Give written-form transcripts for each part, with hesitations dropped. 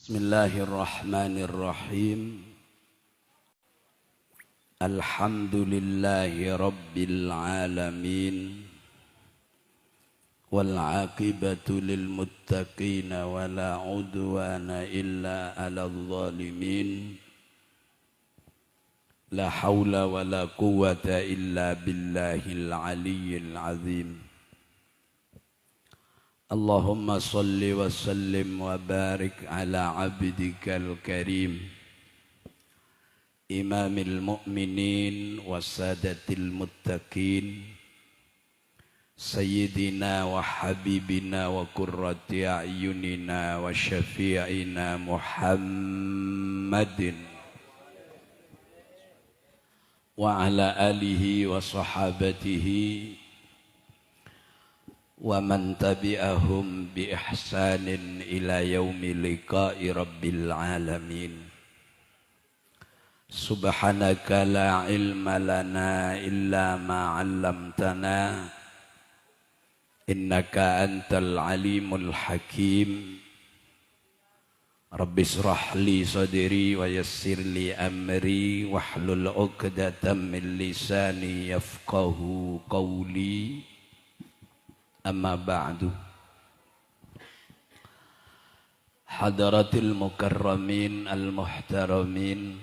Bismillahirrahmanirrahim. Alhamdulillahi rabbil alamin. Wal aqibatu lil muttaqina wa la udwana illa 'alal zalimin. La haula wa la quwwata illa billahil aliyyil azim. Allahumma salli wa sallim wa barik ala abdikal karim imamil mu'minin wa sadatil muttaqin sayyidina wa habibina wa qurrati a'yunina wa syafi'ina Muhammadin wa ala alihi wa sahabatihi wa man tabi'ahum bi ihsanin ila yaumi liqa'i rabbil alamin. Subhanaka la ilma lana illa ma 'allamtana innaka antal alimul hakim. Rabbi shrah li sadri wa yassir li amri wahlul 'uqdatam min lisani yafqahu qawli. Amma ba'du. Hadaratil mukarramin al-muhtaramin,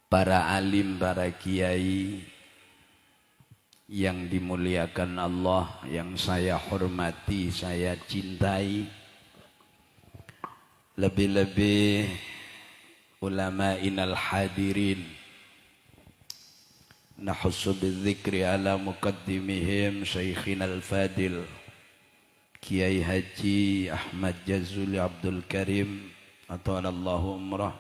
para alim, para kiai yang dimuliakan Allah, yang saya hormati, saya cintai, lebih-lebih ulama'inal hadirin. Nahussu bidzikri ala muqaddimihim Syekhina al-Fadil Kiai Haji Ahmad Jazuli Abdul Karim atalallahu umrah,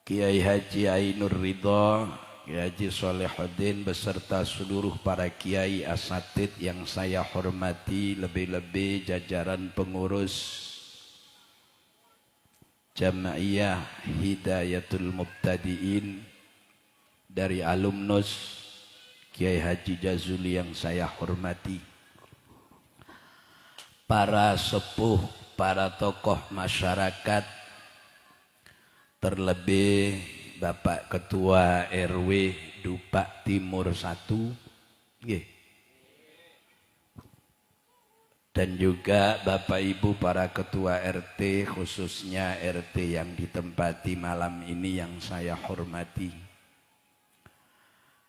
Kiai Haji Ainur Ridha, Kiai Haji Sholihuddin beserta seluruh para kiai asatid yang saya hormati, lebih-lebih jajaran pengurus Jam'iyah Hidayatul Mubtadi'in dari alumnus Kiai Haji Jazuli yang saya hormati, para sepuh, para tokoh masyarakat, terlebih Bapak Ketua RW Dupak Timur 1, dan juga Bapak Ibu para Ketua RT, khususnya RT yang ditempati malam ini yang saya hormati.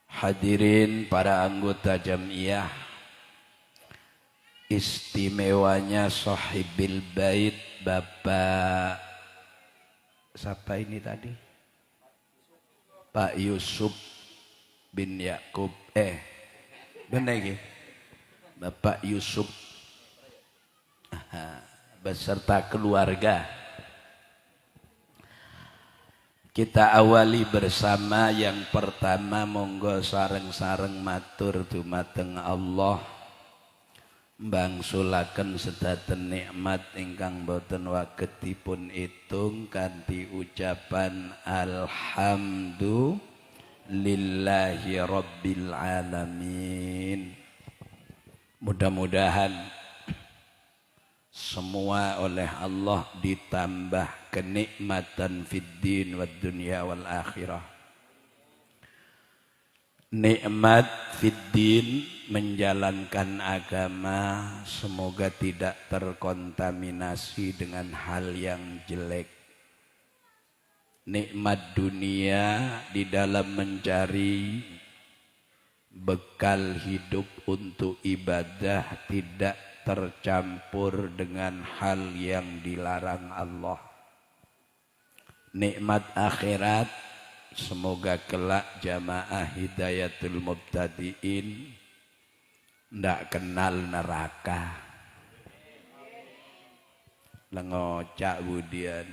Hadirin para anggota Jam'iyah, istimewanya Sahibil Bait Bapak siapa ini tadi? Pak Yusuf bin Yakub, benar ya? Bapak Yusuf beserta keluarga. Kita awali bersama. Yang pertama, monggo sareng-sareng matur dumateng Allah, mbangsulaken sedaten nikmat ingkang boten wagetipun itung kanthi ucapan alhamdulillahi rabbil alamin. Mudah-mudahan semua oleh Allah ditambah kenikmatan fid din wad dunya wal akhirah. Nikmat fid din, menjalankan agama, semoga tidak terkontaminasi dengan hal yang jelek. Nikmat dunia di dalam mencari bekal hidup untuk ibadah tidak tercampur dengan hal yang dilarang Allah. Nikmat akhirat, semoga kelak jamaah Hidayatul Mubtadi'in ndak kenal neraka. Lengocak budian.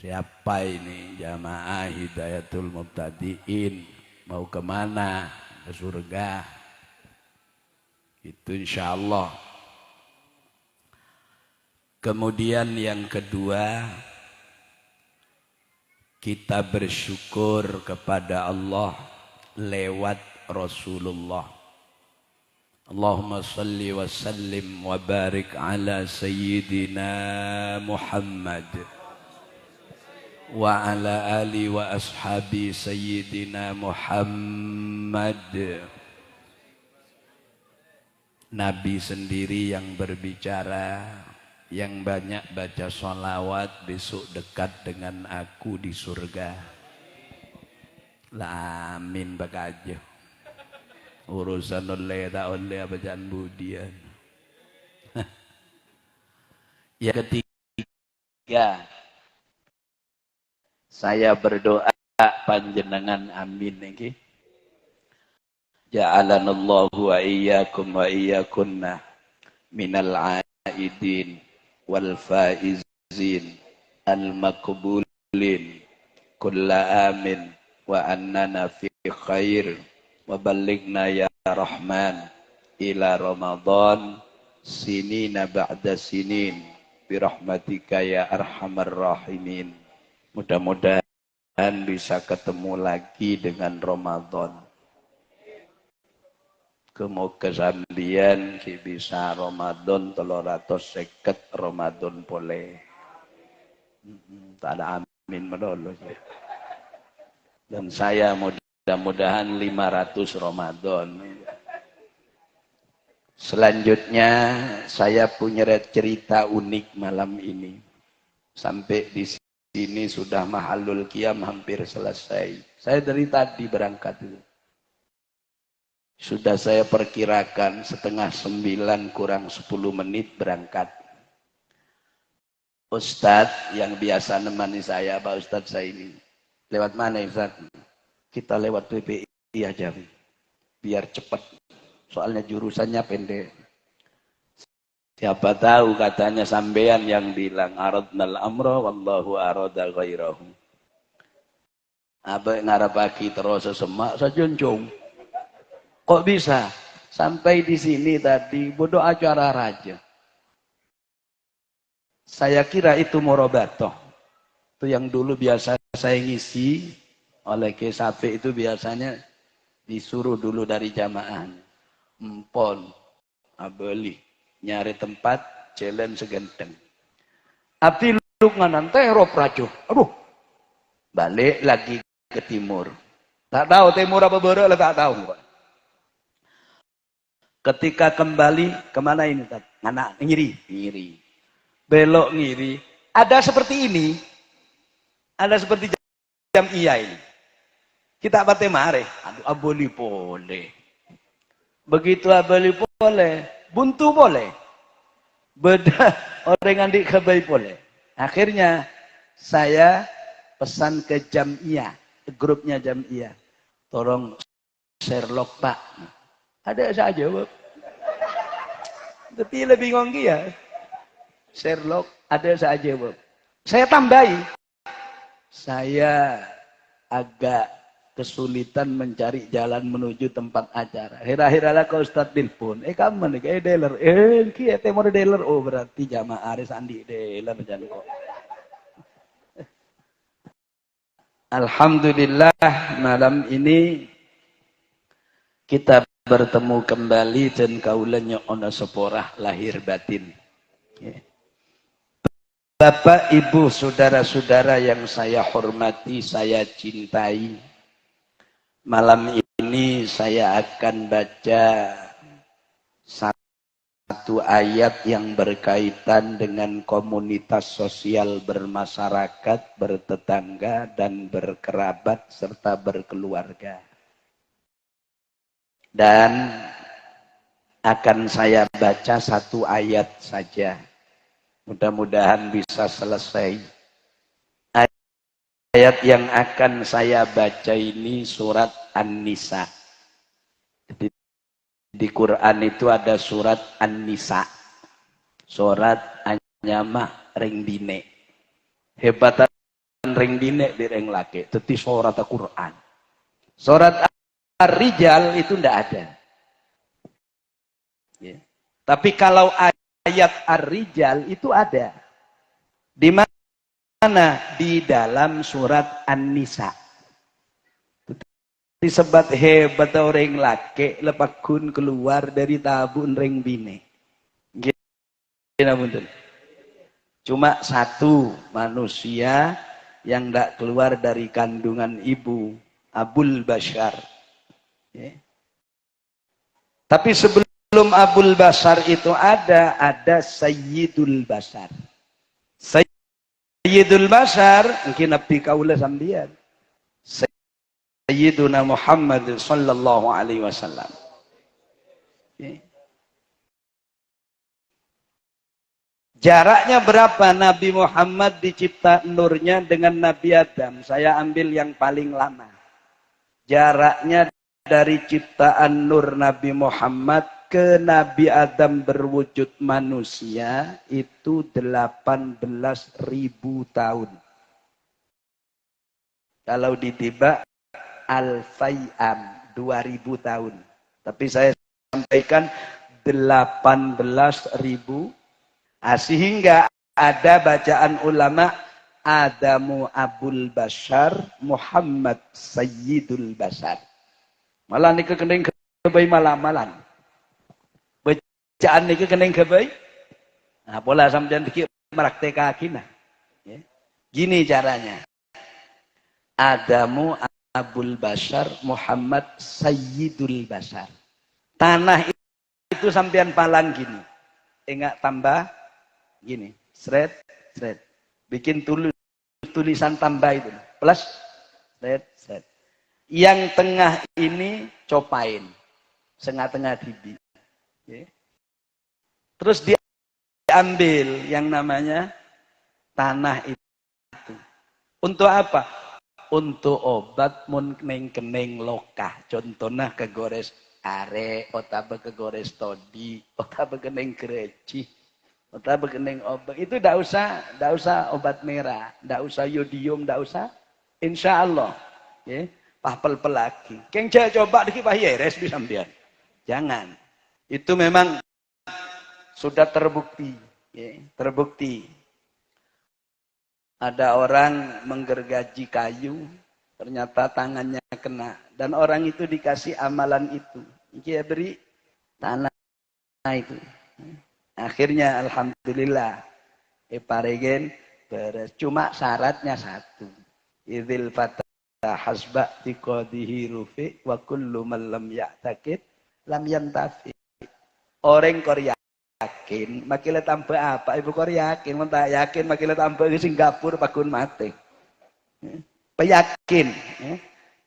Siapa ini jamaah Hidayatul Mubtadi'in? Mau kemana? Ke surga. Itu insya Allah. Kemudian yang kedua, kita bersyukur kepada Allah lewat Rasulullah. Allahumma salli wa sallim wa barik ala sayyidina Muhammad wa ala ali wa ashabi sayyidina Muhammad. Nabi sendiri yang berbicara, yang banyak baca sholawat besok dekat dengan aku di surga. Lah amin bakajo. Urusan oleh tak oleh bacaan budian. Yang ketiga, saya berdoa panjenengan amin niki. Ja'alanallahu wa iyyakum wa iyyakunna minal aidin wal faizin al maqbulin kulla amin wa annana fi khair. Wa ballighna ya Rahman ila Ramadan sinina ba'da sinin birahmatika ya arhamar rahimin. Mudah-mudahan bisa ketemu lagi dengan Ramadan. Kemoga sambian ki bisa Ramadan 350 Ramadan boleh. Tak ada amin melolo. Dan saya mudah-mudahan 500 Ramadan. Selanjutnya saya punya cerita unik malam ini. Sampai di sini sudah mahalul qiyam hampir selesai. Saya dari tadi berangkat itu. Sudah saya perkirakan 8:30 kurang 10 menit berangkat. Ustadz yang biasa nemani saya, Pak Ustadz saya ini. Lewat mana Ustadz? Kita lewat PPI aja, biar cepat. Soalnya jurusannya pendek. Siapa tahu katanya sampean yang bilang aradnal amra wallahu arada ghairahu. Apa ngarepaki terus semak sajoncong. Kok bisa? Sampai di sini tadi bodoh acara raja. Saya kira itu murabatoh. Itu yang dulu biasa saya ngisi oleh Ki Safi itu biasanya disuruh dulu dari jamaah. Empon, abeli, nyari tempat, jalan segenteng. Api lu nganan terop rajo. Aduh, balik lagi ke timur. Tak tahu timur apa barat lah tak tahu. Ketika kembali kemana ini? Anak ngiri. Belok ngiri. Ada seperti ini. Ada seperti jam iya ini. Kita bate mare. Aduh, aboli boleh. Begitu aboli boleh. Buntu boleh. Beda orang ngandik kebaik boleh. Akhirnya saya pesan ke jam iya. Grupnya jam iya. Tolong Sherlock Pak. Ada saja, Bob. Tapi lebih ngongki ya. Sherlock, ada saja, Bob. Saya tambahi. Saya agak kesulitan mencari jalan menuju tempat acara. Hira-hiralah ke Ustadz telepon. Kamu nih, kayak dealer. Kia temor dealer. Oh, berarti jamaah Aris Andi dealer jangan kok. Alhamdulillah, malam ini kita bertemu kembali dan kaulanya ono seporah lahir batin. Bapak, Ibu, saudara-saudara yang saya hormati, saya cintai. Malam ini saya akan baca satu ayat yang berkaitan dengan komunitas sosial bermasyarakat, bertetangga, dan berkerabat, serta berkeluarga. Dan akan saya baca satu ayat saja. Mudah-mudahan bisa selesai. Ayat yang akan saya baca ini surat An-Nisa. Di Quran itu ada surat An-Nisa. Surat Anyamah Ring Dine. Hebatan Ring Dine di Ring Lake. Itu surat Al-Quran. Surat Ar-Rijal itu tidak ada. Ya. Tapi kalau ayat Ar-Rijal itu ada. Di mana? Di dalam surat An-Nisa. disebat hebat orang laki lepakun keluar dari tabun ring bine. Gimana betul? Cuma satu manusia yang tidak keluar dari kandungan ibu, Abul Bashar. Ya. Tapi sebelum Abul Bashar itu ada Sayyidul Bashar. Sayyidul Bashar, mungkin Nabi kaula sambian. Sayyiduna Muhammad sallallahu alaihi wasallam. Ya. Jaraknya berapa Nabi Muhammad dicipta nurnya dengan Nabi Adam? Saya ambil yang paling lama. Jaraknya dari ciptaan nur Nabi Muhammad ke Nabi Adam berwujud manusia itu 18.000 tahun. Kalau ditibak Al-Fay'am 2000 tahun. Tapi saya sampaikan 18.000. Sehingga ada bacaan ulama Adamu Abul Bashar Muhammad Sayyidul Bashar. Malah niku kening kebai malam-malam. Bacaan niku kening kebai. Nah, pola sampeyan dikit praktekakina. Ya. Gini caranya. Adamu Abul Bashar Muhammad Sayyidul Bashar. Tanah itu sampeyan palang gini. Enggak tambah gini, seret. Bikin tulisan tambah itu. Plus, seret. Yang tengah ini copain. Setengah dibi. Okay. Terus diambil yang namanya tanah itu. Untuk apa? Untuk obat mun keneng-keneng lokah. Contohnya kegores are, otaba kegores todi, otaba keneng kereci. Otak berkening obat itu tidak usah obat merah, tidak usah yodium, tidak usah. Insya Allah, ya, pahpel pelaki. Keng coba dikit yeres bisa biar. Jangan. Itu memang sudah terbukti, ya, terbukti. Ada orang menggergaji kayu, ternyata tangannya kena, dan orang itu dikasih amalan itu. Dia beri tanah itu. Akhirnya alhamdulillah paregen beres. Cuma syaratnya satu. Idzil fatah hasba tiqadihi rufi wa kullu man lam ya'taqid lam yantafi. Orang Korea yakin, makile tambah apa? Ibu Korea yakin, mun tak yakin makile tambah ke Singapura pakun mati. Peyakin,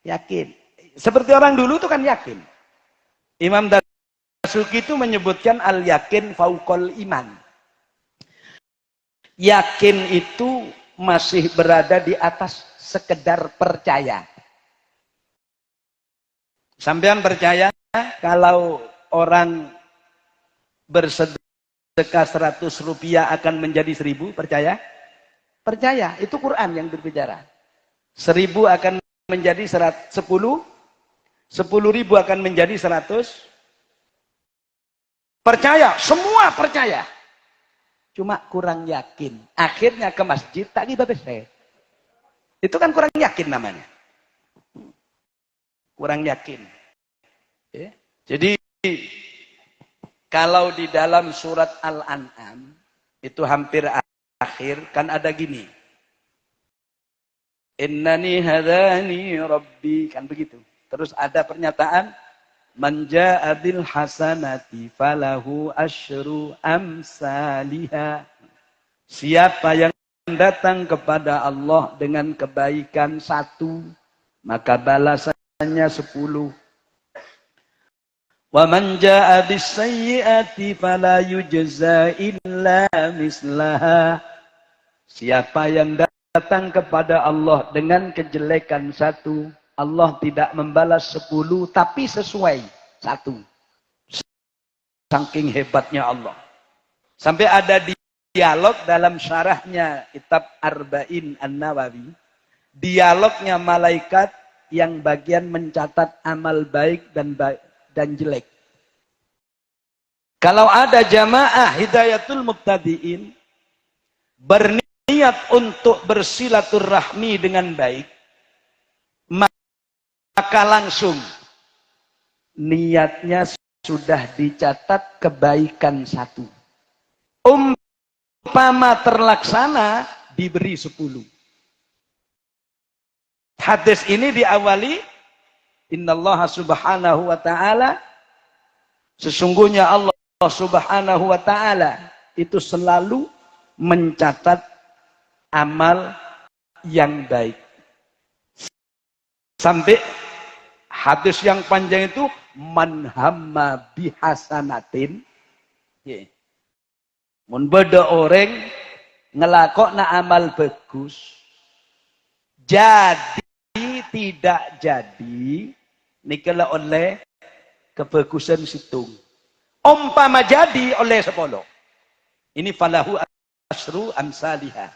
yakin. Seperti orang dulu itu kan yakin. Imam Suki itu menyebutkan al-yakin fauqal iman. Yakin itu masih berada di atas sekedar percaya. Sampean percaya kalau orang bersedekah 100 rupiah akan menjadi 1000? Percaya? Percaya. Itu Quran yang berbicara. 1000 akan menjadi 10. 10.000 akan menjadi 100. Percaya, semua percaya. Cuma kurang yakin. Akhirnya ke masjid, tak dibabese. Itu kan kurang yakin namanya. Kurang yakin. Ya. Jadi, kalau di dalam surat Al-An'am, itu hampir akhir, kan ada gini. Innani hadani rabbi, kan begitu. Terus ada pernyataan, man jaa bil hasanati falahu asyru amsalihha. Siapa yang datang kepada Allah dengan kebaikan 1, maka balasannya 10. Wa man jaa bis sayyiati fala yujza illa mislaha. Siapa yang datang kepada Allah dengan kejelekan 1, Allah tidak membalas 10, tapi sesuai 1. Saking hebatnya Allah. Sampai ada dialog dalam syarahnya kitab Arba'in An-Nawawi. Dialognya malaikat yang bagian mencatat amal baik dan jelek. Kalau ada jamaah hidayatul muqtadiin berniat untuk bersilaturahmi dengan baik, maka langsung niatnya sudah dicatat kebaikan 1. Umpama terlaksana diberi 10. Hadis ini diawali innallaha subhanahu wa ta'ala, sesungguhnya Allah subhanahu wa ta'ala itu selalu mencatat amal yang baik. Sampai hadis yang panjang itu man hamma bihasanatin, mun beda orang ngelakokna amal bagus, jadi tidak jadi nikela oleh kebagusan situng. Umpama jadi oleh 10. Ini falahu asru amsalihah.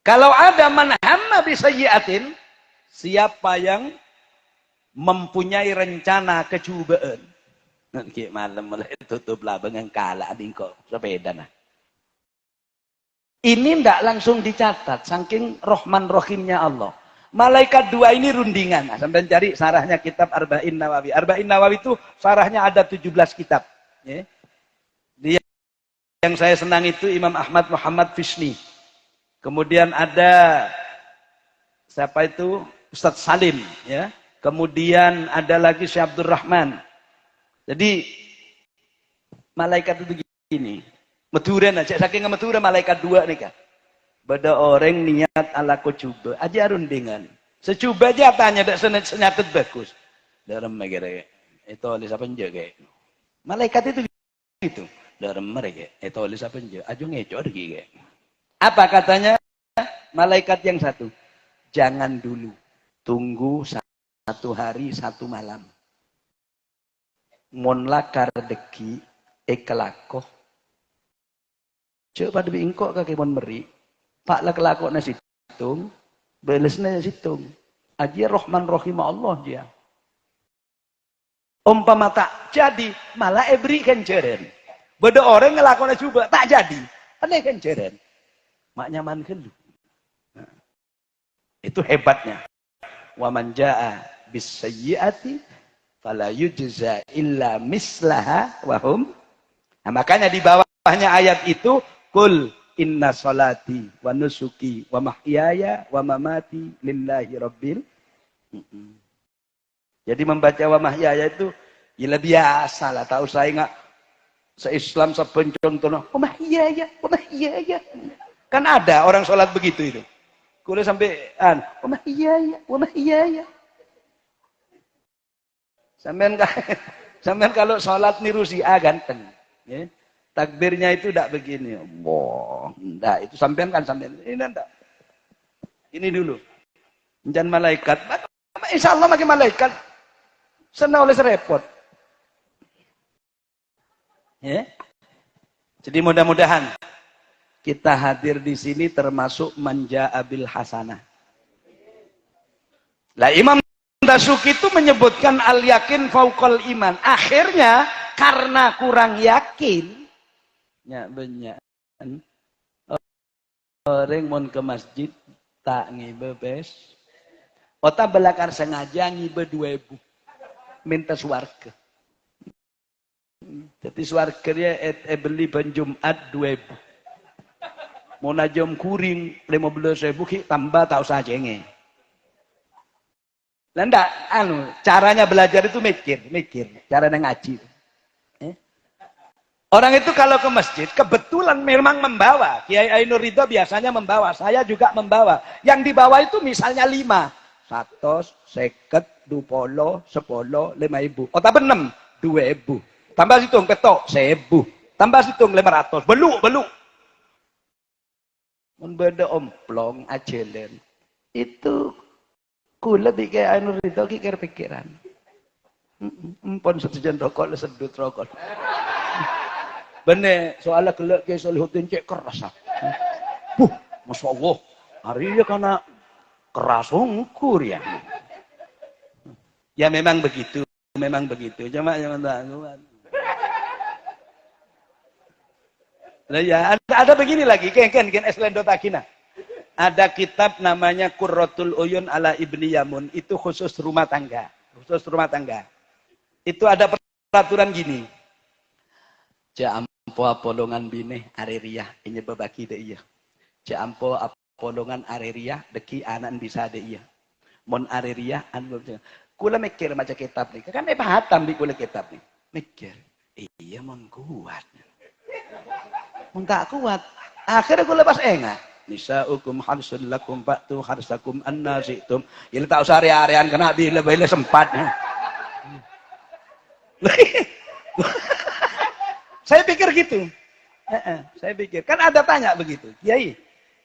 Kalau ada man hamma bisayyi'atin, siapa yang mempunyai rencana kecubaan. Nanti malam mulai tutup lah dengan kala dingko sepeda nah. Ini tidak langsung dicatat, saking rohman rohimnya Allah. Malaikat 2 ini rundingan. Nah, sampai cari sarahnya kitab Arba'in Nawawi. Arba'in Nawawi itu sarahnya ada 17 kitab. Ya. Dia, yang saya senang itu Imam Ahmad Muhammad Fisni. Kemudian ada siapa itu? Ustadz Salim. Ya. Kemudian ada lagi Syekh Abdul Rahman. Jadi malaikat itu begini. Meturan aja, saking meturan malaikat 2 nih kan. Bada orang niat ala ko coba, aja rundingan. Secoba aja tanya, dak senyatet bagus. Dalam megere, itu oleh siapa jaga. Malaikat itu gitu. Dalam mereka, itu oleh siapa jaga. Ajo ngecor gitu. Apa katanya? Malaikat yang 1, jangan dulu, tunggu 1 hari 1 malam. Mon lakar deki, ekelakoh. Coba lebih ingkok ke kebon meri, pak lah kelakok nasi situng, balesnya situng. Aja rohman rohimah Allah dia. Umpama tak jadi, malah beri kenceren. Beda orang ngelakoknya coba tak jadi, aneh kenceren. Mak nyaman kan lu. Nah, itu hebatnya. Wa man jaa bis sayyiati fala yujza illa mislaha wa hum. Nah, makanya di bawahnya ayat itu Kul inna salati wa nusuki wa mahyaya wa mamati lillahi rabbil. Jadi membaca wa mahyaya itu ya biasa lah. Tahu saya enggak se-Islam sepencontoh wa mahyaya. Kan ada orang sholat begitu itu. Kuliah sampai wa mahyaya. Sampean kalau sholat niru si A ganteng. Ya. Takbirnya itu tidak begini. Wah, enggak. Itu sampean kan sampean. Ini enggak. Ini dulu. Jangan malaikat. Insya Allah makin malaikat. Senang oleh serepot. Ya. Jadi mudah-mudahan kita hadir di sini termasuk manja abil hasanah. Lah Imam Dasuki itu menyebutkan al yakin fauqal iman. Akhirnya karena kurang yakin, ya banyak orang mau ke masjid tak ngibe bes, otak belakar sengaja ngibe 2000 minta swarga. Jadi swarganya beli ban Jumat 2000, mau najam kuring 15.000 tambah tak usah jenge. Lah ndak caranya belajar itu mikir caranya ngaji. Orang itu kalau ke masjid, kebetulan memang membawa. Kiai Ainur Ridho biasanya membawa. Saya juga membawa. Yang dibawa itu misalnya 5. 100, 50, 20, 10, 5.000. Oh, tapi 6, 2.000. Tambah situng, petok, 1.000. Tambah situng, 500. Beluk. Membeda omplong, ajelen. Itu kula di Kiai Ainur Ridho kikir pikiran. Empon setujan rokok, sedut rokok. Bener, soalnya kelak ke Solihuddin cek keras. Masya Allah, hari ini karena keras ukur ya. Ya memang begitu. Cuma jangan tangguhan. Nah, ya ada begini lagi, ken es lendo takina. Ada kitab namanya Qurratul Uyun ala Ibni Yamun. Itu khusus rumah tangga. Khusus rumah tangga. Itu ada peraturan gini. Jampo apolongan bine areriah. Ini bebaki deh iya. Jampo apolongan areriah. Deki anan bisa deh iya. Mon areriah. Kula mikir macam kitab nih. Kan hatam di kula kitab nih. Mikir. Iya mon kuat. Mon tak kuat. Akhirnya kula pas engah. Nisa'ukum harsul lakum fa'tu harsakum anna syi'tum. Ya tak usah hari-harian kena bila sempat. Saya pikir gitu. Saya pikir kan ada tanya begitu. Kiai,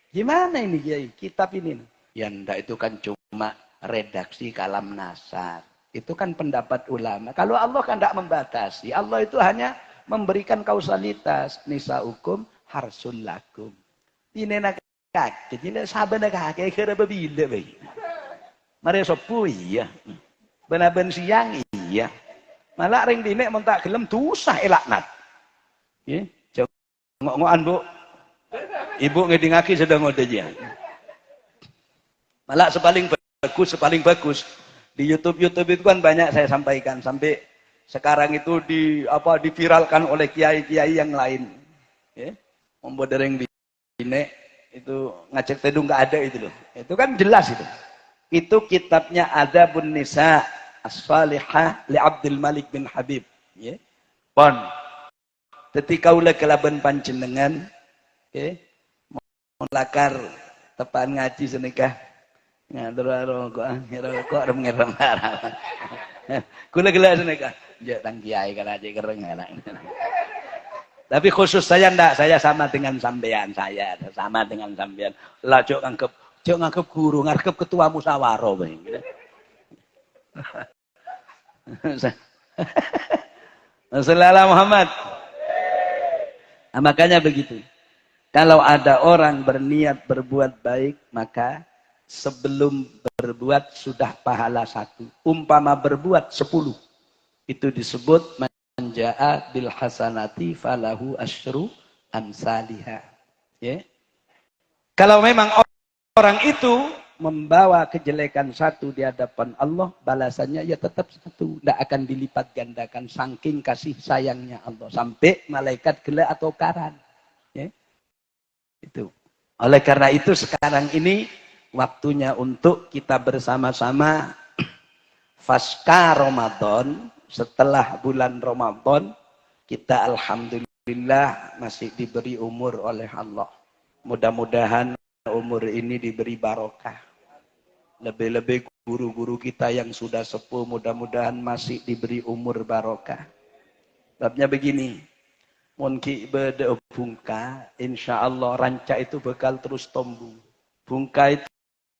gimana ini Kiai? Kitab ini. Ya ndak itu kan cuma redaksi kalam nasar. Itu kan pendapat ulama. Kalau Allah kan tidak membatasi. Allah itu hanya memberikan kausalitas. Nisa'ukum harsul lakum. Ini nak jadi sahabat nak kakek kira berbila bayi. Mereka sopu iya, benar-benar siang iya. Malah ring dinek mentak gelem tusah elaknat. Ya, ngok-ngokan bu, ibu ngedingaki sedang ngodeja. Malah sepaling bagus di YouTube itu kan banyak saya sampaikan sampai sekarang itu diviralkan oleh kiai-kiai yang lain. Ya, membuat ring dinek. Itu ngajak tedung nggak ada itu loh. Itu kan jelas itu. Itu kitabnya Adabun Nisa As-Salihah li Abdul Malik bin Habib. Ya. Pon. Ketika ulah kelaban panjenengan, melakar tepan ngaji senikah. Ngadro kok ngerem. Kula gila senikah. Ya tang kiai kan aja kereng enak. Tapi khusus saya enggak, saya sama dengan sampean saya, sama dengan sampean. Lah jok nganggep guru, nganggep ketua musyawarah bae. Sallallahu Muhammad. Nah, makanya begitu. Kalau ada orang berniat berbuat baik, maka sebelum berbuat sudah pahala 1. Umpama berbuat 10. Itu disebut Ja'a bil hasanati falahu asyru amsalihha. Ya. Kalau memang orang itu membawa kejelekan 1 di hadapan Allah, balasannya ya tetap 1, tidak akan dilipat gandakan saking kasih sayangnya Allah sampai malaikat gela atau karan. Ya. Itu. Oleh karena itu sekarang ini waktunya untuk kita bersama-sama pasca Ramadan. Setelah bulan Ramadan, kita alhamdulillah masih diberi umur oleh Allah. Mudah-mudahan umur ini diberi barokah. Lebih-lebih guru-guru kita yang sudah sepuh, mudah-mudahan masih diberi umur barokah. Sebabnya begini, munki bede bungka, insya Allah ranca itu bakal terus tumbuh. Bungka itu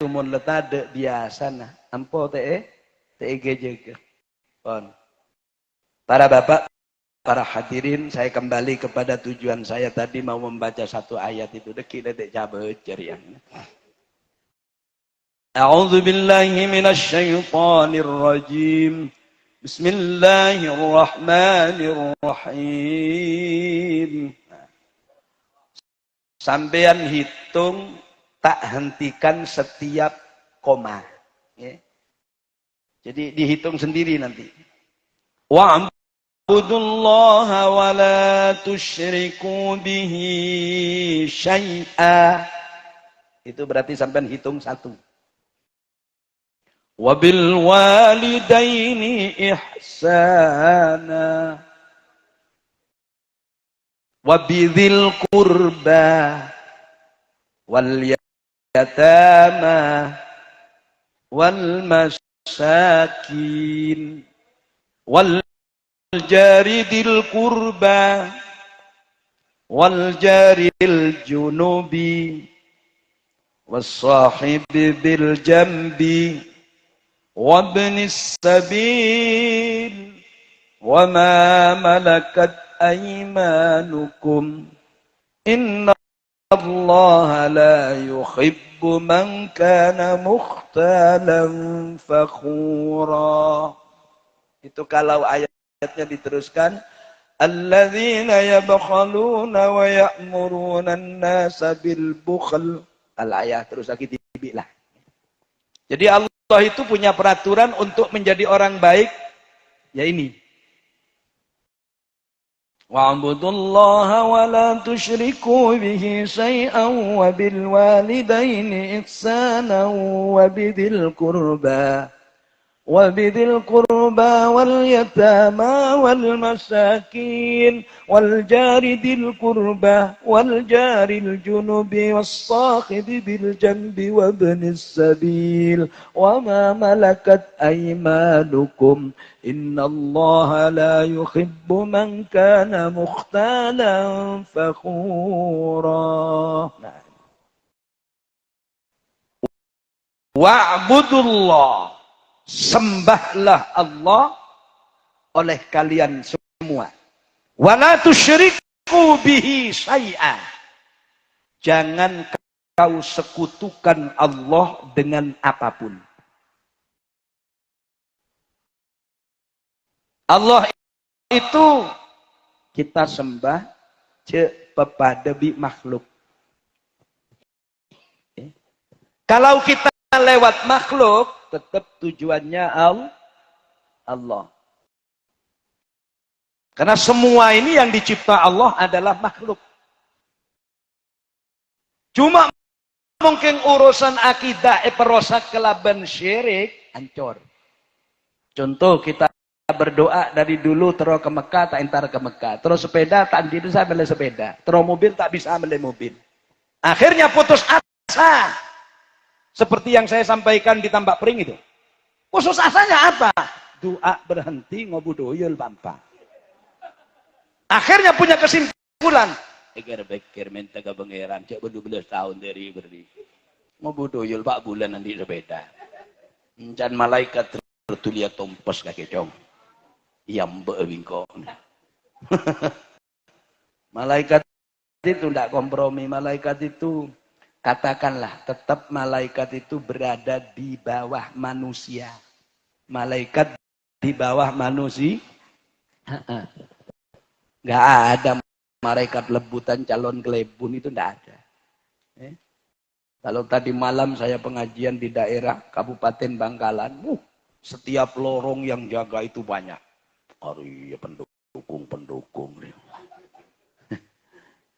mun letade biasa nah, ampo jaga. Pon. Para bapak, para hadirin, saya kembali kepada tujuan saya tadi mau membaca 1 ayat itu. Dekik dedek cabut jarian. A'udzu billahi minasy syaithanir rajim. Bismillahirrahmanirrahim. Sampean hitung tak hentikan setiap koma. Ya. Jadi dihitung sendiri nanti. Wa'budullaha wa la tusyriku bihi syai'a. Itu berarti sampai hitung 1. Wabil walidaini ihsana. Wabidhil qurba wal yatama wal masakin wal jaridil qurba wal jaril junubi was sahibi bil jambi wabnis sabil wa ma malakat aymanukum inna Allah la yuhibbu man kana mukhtalan fakhura. Itu kalau ayatnya diteruskan, alladzina yabkhaluna wa ya'muruna an-nasa bil bukhl Al-ayah terus lagi tibik lah. Jadi Allah itu punya peraturan untuk menjadi orang baik. Ya ini. Wa'budullaha wa la tusyriku bihi syai'an wa bil walidaini ihsanan wa bidil qurba. وبذي القربى واليتامى والمساكين والجار ذي القربى والجار الجنب والصاحب بالجنب وابن السبيل وما ملكت أيمانكم إن الله لا يحب من كان مختالا فخورا. Wa'budullah, sembahlah Allah oleh kalian semua. Wala tusyriku bihi syai'a. Jangan kau sekutukan Allah dengan apapun. Allah itu kita sembah kepada makhluk. Kalau kita lewat makhluk, tetap tujuannya Allah. Karena semua ini yang dicipta Allah adalah makhluk. Cuma mungkin urusan akidah perosak kelaban syirik hancur. Contoh kita berdoa dari dulu terus ke Mekah tak entar ke Mekah. Terus sepeda tak bisa beli sepeda. Terus mobil tak bisa beli mobil. Akhirnya putus asa. Seperti yang saya sampaikan di Tambak Pring itu. Putus asanya apa? Doa berhenti ngobudoyul bampa. Akhirnya punya kesimpulan. Pikir minta ke pangeran. Cek 12 tahun dari beri. Ngobudoyul pak bulan nanti sepeda. Dan malaikat tertulia tompos kaki cong. Yambe bingko. Malaikat itu tidak kompromi. Malaikat itu katakanlah, tetap malaikat itu berada di bawah manusia. Malaikat di bawah manusia. Nggak ada malaikat lebutan calon kelebun, itu nggak ada. Kalau tadi malam saya pengajian di daerah Kabupaten Bangkalan, setiap lorong yang jaga itu banyak. Ari pendukung.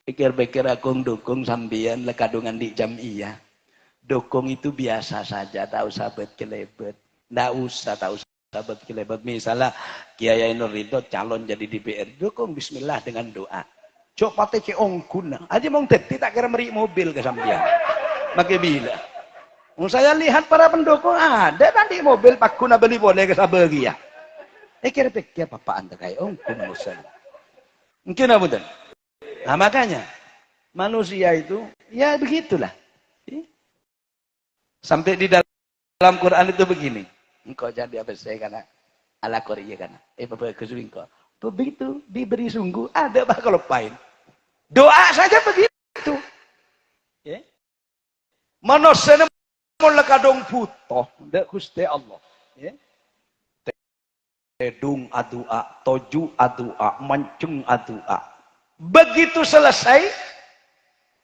Pikir-pikir aku dukung sambian lekadungan di jamiah. Dukung itu biasa saja, tak usah berkelebet. Tak usah berkelebet. Misalnya Kiai Nur Ridho calon jadi DPR, dukung bismillah dengan doa. Cok pate ke ongkuna. Aja mong teti tak kira meri mobil ke sambian. Makai bila. Saya lihat para pendukung ada tadi mobil Pak Kuna beli boleh ke sabagia. Pikir-pikir apa anda kayak ongkuna musan. Mungkin apa betul? Nah makanya manusia itu ya begitulah. Sampai di dalam Quran itu begini. Engkau jadi apa saya karena ala Korea karena bagus engkau. Begitu diberi sungguh ada bakal lepain. Doa saja begitu. Ya. Manusia mau lekadong butuh ndak Gusti Allah. Ya. Tedung adua, toju adua, mancung adua. Begitu selesai,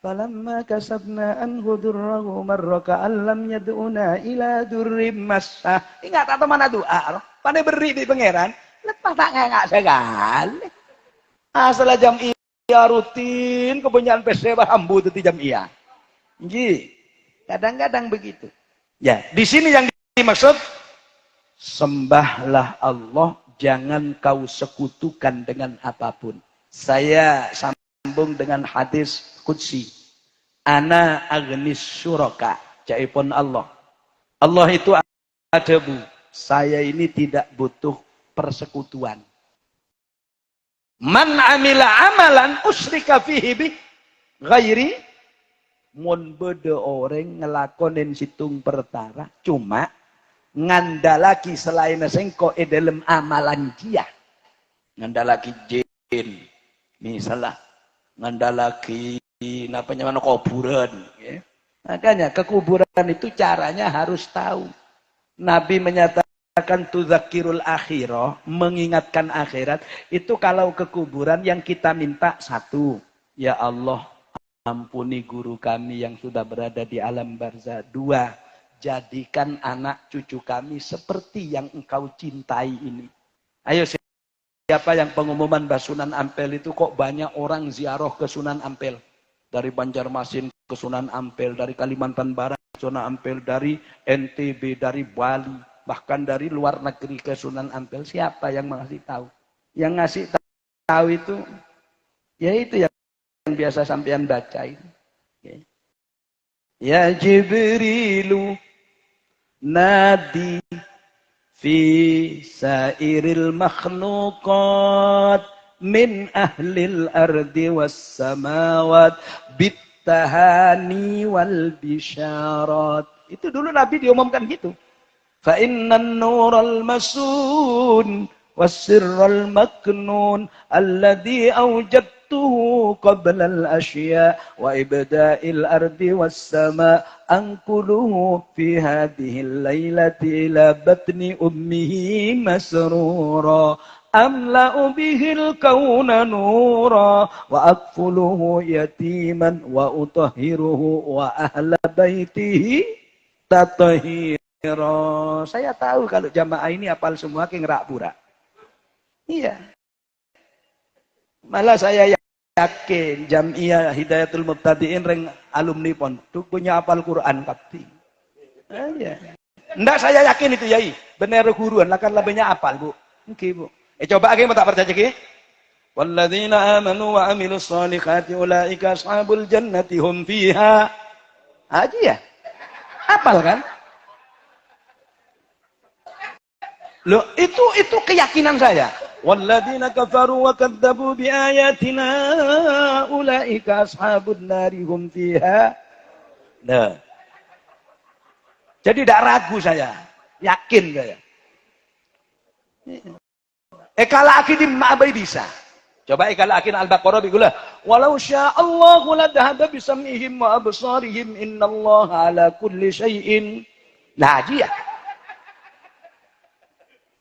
falamma kasabna anhu durrahu marra ka'allam yad'una ila durrim massa. Ingat atau mana doa? Pandai beri di pangeran, lepas tak ngengak sekali. Asal jamiah rutin kebanyakan PC bahambu itu jamiah. Nggih. Kadang-kadang begitu. Ya, di sini yang dimaksud sembahlah Allah, jangan kau sekutukan dengan apapun. Saya sambung dengan hadis qudsi. Ana agnis syuraka. Jaipun Allah. Allah itu adabu. Saya ini tidak butuh persekutuan. Man amila amalan usrika fihi bi ghairi. Mun beda orang ngelakonin situng pertara. Cuma ngandalaki selain sengko dalam amalan dia. Ngandalaki jin. Misalnya ngandalaki mana kuburan, ya. Makanya ke kuburan itu caranya harus tahu. Nabi menyatakan tudzakirul akhirah, mengingatkan akhirat. Itu kalau ke kuburan yang kita minta satu, ya Allah, ampuni guru kami yang sudah berada di alam barzah. 2, jadikan anak cucu kami seperti yang engkau cintai ini. Ayo, siapa yang pengumuman Sunan Ampel itu kok banyak orang ziarah ke Sunan Ampel? Dari Banjarmasin ke Sunan Ampel, dari Kalimantan Barat ke Sunan Ampel, dari NTB, dari Bali, bahkan dari luar negeri ke Sunan Ampel. Siapa yang ngasih tahu? Yang ngasih tahu itu, ya itu yang biasa sampean baca itu. Ya Jibrilu nadi fi sairil makhluqat min ahlil ardi was samawat bittahani wal bisyarat. Itu dulu Nabi diumumkan gitu. Fa innan nural masun was sirral maknun alladhi awjadtuhu qabla al asya wa ibda'il ardi was sama anquluhu fi hadhihi al lailati ila batni ummihi masrura amla'u bihil kauna nura wa akfuluhu yatiman wa utahhiruhu wa ahla baitihi tatahira. Saya tahu kalau jamaah ini hafal semua ke ngerak pura. Iya. Malah saya yakin Jamiah Hidayatul Mubtadiin reng alumni pon tuh punya hafal Quran kabeh. Iya. Ndak saya yakin itu yai. Bener guruan lah kan lebihnya hafal, Bu. Nggih, Bu. Coba lagi tak percaya lagi. Walladzina amanu wa amilus solihati ulaika ashabul jannati hum fiha. Aji ya? Hafal kan? Loh, itu keyakinan saya. Walladzina kafaru wa kadzdzabu biayatina ulaika ashabun nari hum fiha. Nah. Jadi tidak ragu saya. Yakin saya. Kalau akidim ma'abai bisa. Coba kalau akin Al-Baqarah bikulah. Walau sya'allahu ladhaba bisam'ihim wa absarihim innallaha ala kulli syai'in. Nah, ya.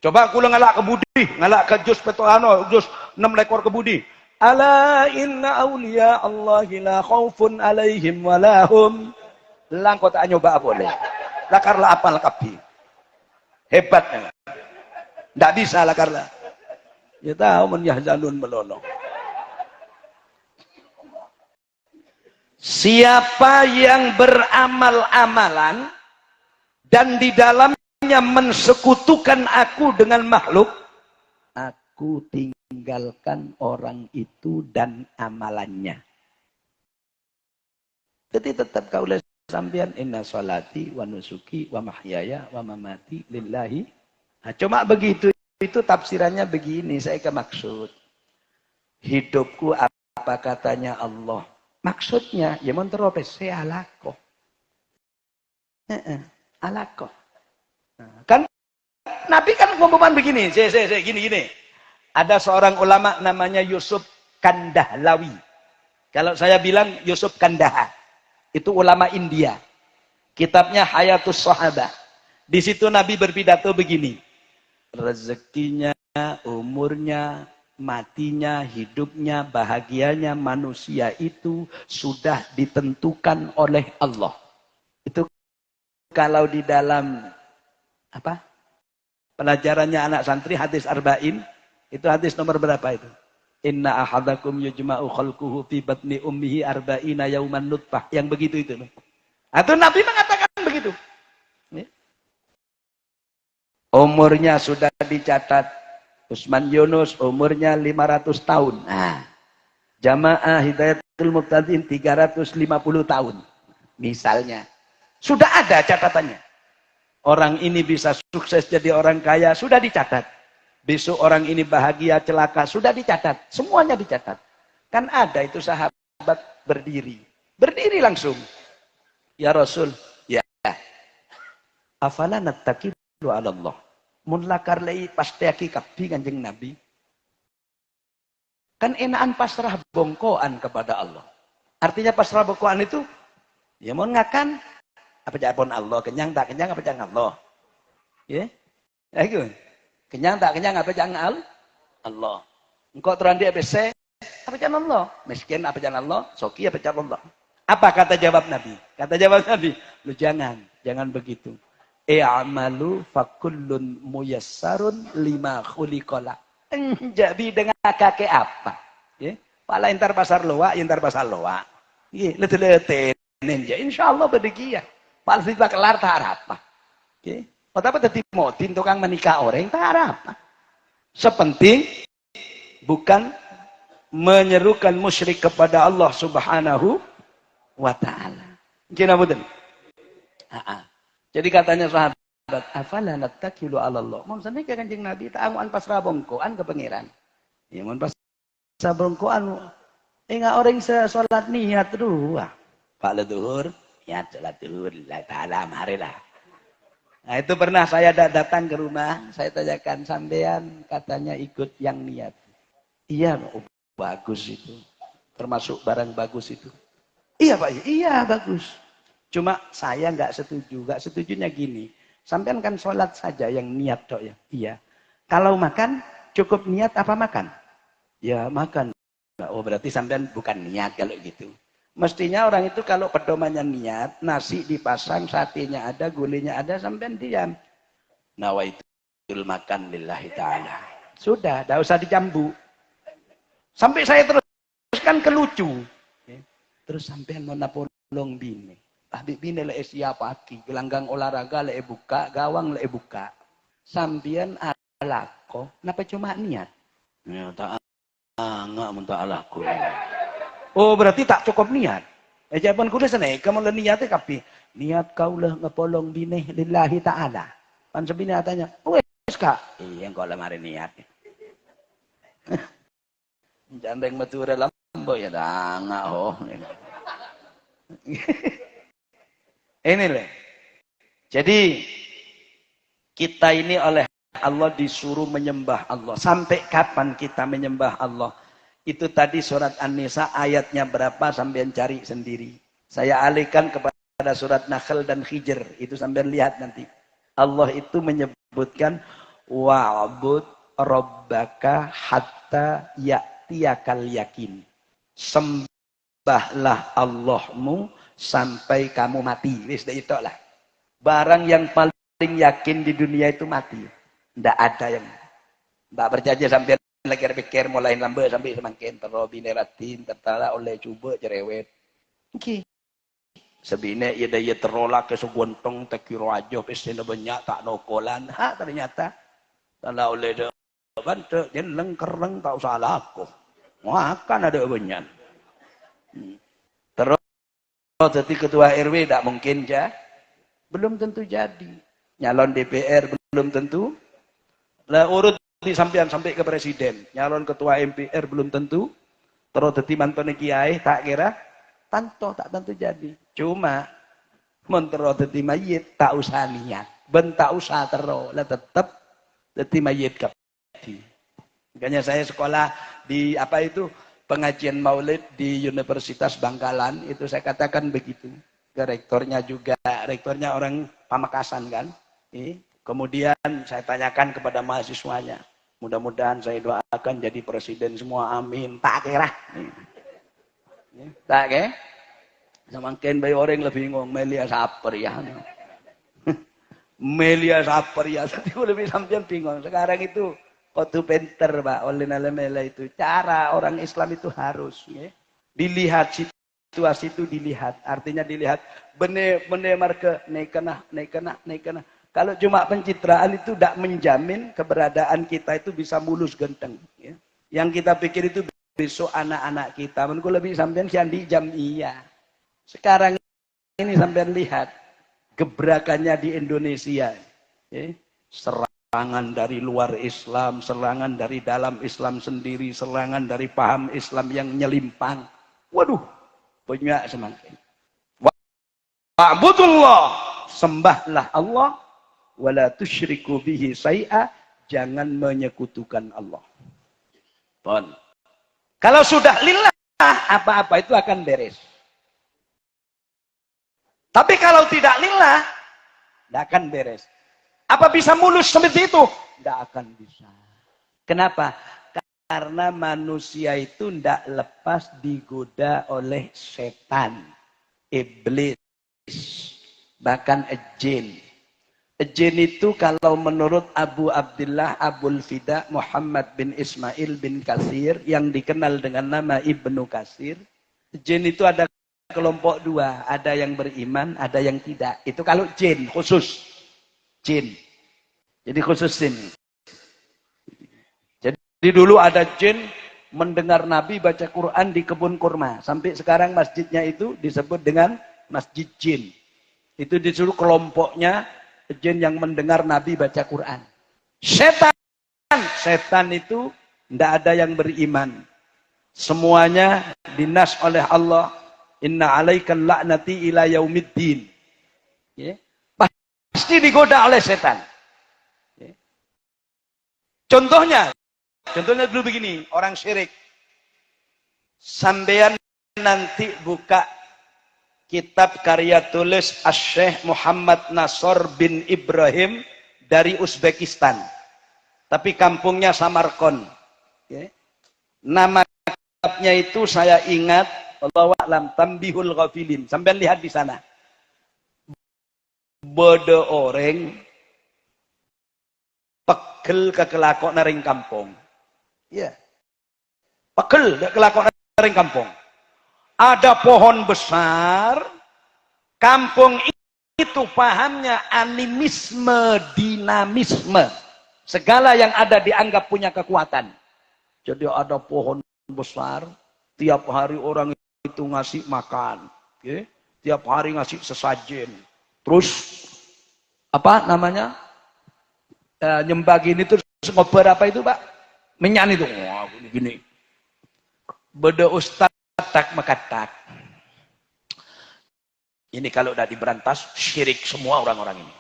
Coba kula ngalak ke budi, ngalak ke juz petoano, juz 6 lekor ke budi. Ala inna awliya Allahi la khaufun alaihim walahum. Lang kau tak nyoba boleh. Lakarlah apal kapi. Hebatnya. Tidak bisa lakarlah. Ya tahu men yahzanun melolong. Siapa yang beramal-amalan dan di dalamnya mensekutukan aku dengan makhluk, aku tinggalkan orang itu dan amalannya. Jadi tetap kaulah sampean inna sholati wa nusuki wa mahyaya wa mamati lillahi. Nah, cuma begitu. Itu tafsirannya begini, saya ke maksud. Hidupku apa katanya Allah. Maksudnya, ya menteropes, saya alako. Alako. Kan, Nabi kan pengumuman begini, gini. Ada seorang ulama namanya Yusuf Kandahlawi. Kalau saya bilang Yusuf Kandaha. Itu ulama India. Kitabnya Hayatus Sahabah. Di situ Nabi berpidato begini. Rezekinya, umurnya, matinya, hidupnya, bahagianya manusia itu sudah ditentukan oleh Allah. Itu kalau di dalam apa? Pelajarannya anak santri hadis arba'in, itu hadis nomor berapa itu? Inna ahadakum yujma'u khalquhu fi batni ummihi arba'ina yauman nutfah. Yang begitu itu. Atau Nabi mengatakan begitu. Umurnya sudah dicatat. Usman Yunus umurnya 500 tahun. Nah, Jamaah Hidayatul Mubtadiin 350 tahun. Misalnya. Sudah ada catatannya. Orang ini bisa sukses jadi orang kaya, sudah dicatat. Besok orang ini bahagia, celaka, sudah dicatat. Semuanya dicatat. Kan ada itu sahabat berdiri. Berdiri langsung. Ya Rasul, ya. Afala nattakilu ala Allah. Mun lakar lei pasti aki kapi Kanjeng Nabi. Kan enaan pasrah bongkoan kepada Allah. Artinya pasrah bongkoan itu ya mun ngakan apa japon Allah, kenyang tak kenyang apa jangan Allah. Ya. Ayo. Kenyang tak kenyang apa jangan Allah. Engkau terandi ABC apa can Allah? Miskin apa can Allah? Soki apa can Allah? Apa kata jawab Nabi? Kata jawab Nabi, lu jangan begitu. I'malu fakullun muyassarun lima khuliqala. Jadi dengan kakek apa? Ya, pala intar pasar loa, intar pasar loa. Iya, lete-lete ninja. Insyaallah bedegia. Pala kita kelar tak apa. Ya, apa tadi motin tukang menikah orang tak apa. Sepenting bukan menyerukan musyrik kepada Allah Subhanahu wa ta'ala. Gina betul. Jadi katanya sahabat, afala nattakilu 'ala Allah. Mun sanes ka Kanjeng Nabi ta anguan pasrabongkoan ke pangeran. Ya mun pasrabongkoan enggak orang salat niat dua. Pak zuhur, niat salat zuhur lillahi ta'ala marilah. Nah, itu pernah saya datang ke rumah, saya tanyakan sampean katanya ikut yang niat. Iya, oh, bagus itu. Termasuk barang bagus itu. Iya Pak, iya bagus. Cuma saya nggak setuju. Nggak setujunya gini. Sampean kan sholat saja yang niat dok ya. Iya. Kalau makan cukup niat apa makan? Ya makan. Oh berarti sampean bukan niat kalau gitu. Mestinya orang itu kalau pedomannya niat, nasi dipasang, satenya ada, gulenya ada, sampean diam. Nawaitul makan lillahi ta'ala. Sudah, tidak usah dicambu. Sampai saya teruskan ke lucu. Terus sampean mau napolong bini. Habis bini le siapa ki, gelanggang olahraga le buka, gawang le buka. Sampean alako, napa cuma niat? Ya tak enggak minta alako. Oh berarti tak cukup niat. Jawaban kuda sana, kamu le niatnya kapi. Niat kau lah ngepolong bini lillahi ta'ala. Pan sebini tanya, wes kak. Iya kau lemari niat. Jandeng mature lambo ya dah enggak oh. Ini loh. Jadi kita ini oleh Allah disuruh menyembah Allah. Sampai kapan kita menyembah Allah? Itu tadi surat An-Nisa ayatnya berapa sampean cari sendiri. Saya alihkan kepada surat Nahl dan Hijr. Itu sampean lihat nanti. Allah itu menyebutkan wa'bud rabbaka hatta ya'tiyakal yakin. Sembahlah Allahmu sampai kamu mati. Wis itulah. Barang yang paling yakin di dunia itu mati. Tidak ada yang tidak berjanji sampai pikir mulai lambat sampai semakin terobineratin tertala oleh coba cerewet. Oke. Sebine ia daya terolak ke seguntong tekiro aja pesena banyak tak nokolan. Ha ternyata tala oleh depan dia lengkereng tak salah aku. Wah kan ada banyak. Terus jadi ketua RW tidak mungkin ya. Belum tentu jadi. Nyalon DPR belum tentu. Lah urut di sampean sampai ke presiden. Nyalon ketua MPR belum tentu. Terus jadi mantan kiai tak kira tanto tak tentu jadi. Cuma mentero jadi mayit tak usah niat. Ben tak usah terus. Lah tetap jadi mayit kabeh. Makanya saya sekolah di apa itu pengajian maulid di Universitas Bangkalan itu saya katakan begitu. Ke rektornya juga, rektornya orang Pamekasan kan. Kemudian saya tanyakan kepada mahasiswanya, mudah-mudahan saya doakan jadi presiden semua, amin. Tak kira. Tak ke? Semakin bayi orang lebih bingung, Melia Saper ya. Melia Saper ya, jadi lebih sampean bingung. Sekarang itu waktu pinter Pak, oleh nalemela itu. Cara orang Islam itu harus ya, dilihat situasi itu dilihat. Artinya dilihat benar marke naik kena. Kalau cuma pencitraan itu tidak menjamin keberadaan kita itu bisa mulus genteng. Ya. Yang kita pikir itu besok anak-anak kita. Menurutku lebih sampean siandi jam iya. Sekarang ini sampean lihat gebrakannya di Indonesia. Ya. Serangan dari luar Islam, serangan dari dalam Islam sendiri, serangan dari paham Islam yang nyelimpang. Waduh, banyak semakin. Wa'budullah, sembahlah Allah, wala tusyriku bihi syai'a, jangan menyekutukan Allah. Pon. Kalau sudah lillah, apa-apa itu akan beres. Tapi kalau tidak lillah, tidak akan beres. Apa bisa mulus seperti itu? Tidak akan bisa. Kenapa? Karena manusia itu tidak lepas digoda oleh setan, iblis, bahkan jin. Jin itu kalau menurut Abu Abdullah Abul Fida Muhammad bin Ismail bin Katsir yang dikenal dengan nama Ibnu Katsir, jin itu ada kelompok dua, ada yang beriman, ada yang tidak. Itu kalau jin khusus, jin. Jadi khusus jin. Jadi dulu ada jin mendengar Nabi baca Quran di kebun kurma. Sampai sekarang masjidnya itu disebut dengan Masjid Jin. Itu disuruh kelompoknya jin yang mendengar Nabi baca Quran. Setan itu tidak ada yang beriman. Semuanya dinas oleh Allah. Inna alaikal la'nati ila yaumiddin. Ya. Pasti digoda oleh setan. Ya. Contohnya dulu begini, orang syirik. Sampean nanti buka kitab karya tulis Asy-Syaikh Muhammad Nasr bin Ibrahim dari Uzbekistan. Tapi kampungnya Samarkand. Okay. Nama kitabnya itu saya ingat, Allahu a'lam, Tambihul Ghafilin. Sampai lihat di sana. Bodo orang pegel ke kelakon naring kampung. Ya. Pegel ke kelakon naring kampung. Ada pohon besar, kampung itu pahamnya animisme, dinamisme. Segala yang ada dianggap punya kekuatan. Jadi ada pohon besar, tiap hari orang itu ngasih makan. Okay? Tiap hari ngasih sesajen. Terus, apa namanya? Nyembah gini terus ngobrol apa itu Pak? Menyan itu. Wah, gini. Beda ustaz tak makatak. Ini kalau udah diberantas, syirik semua orang-orang ini.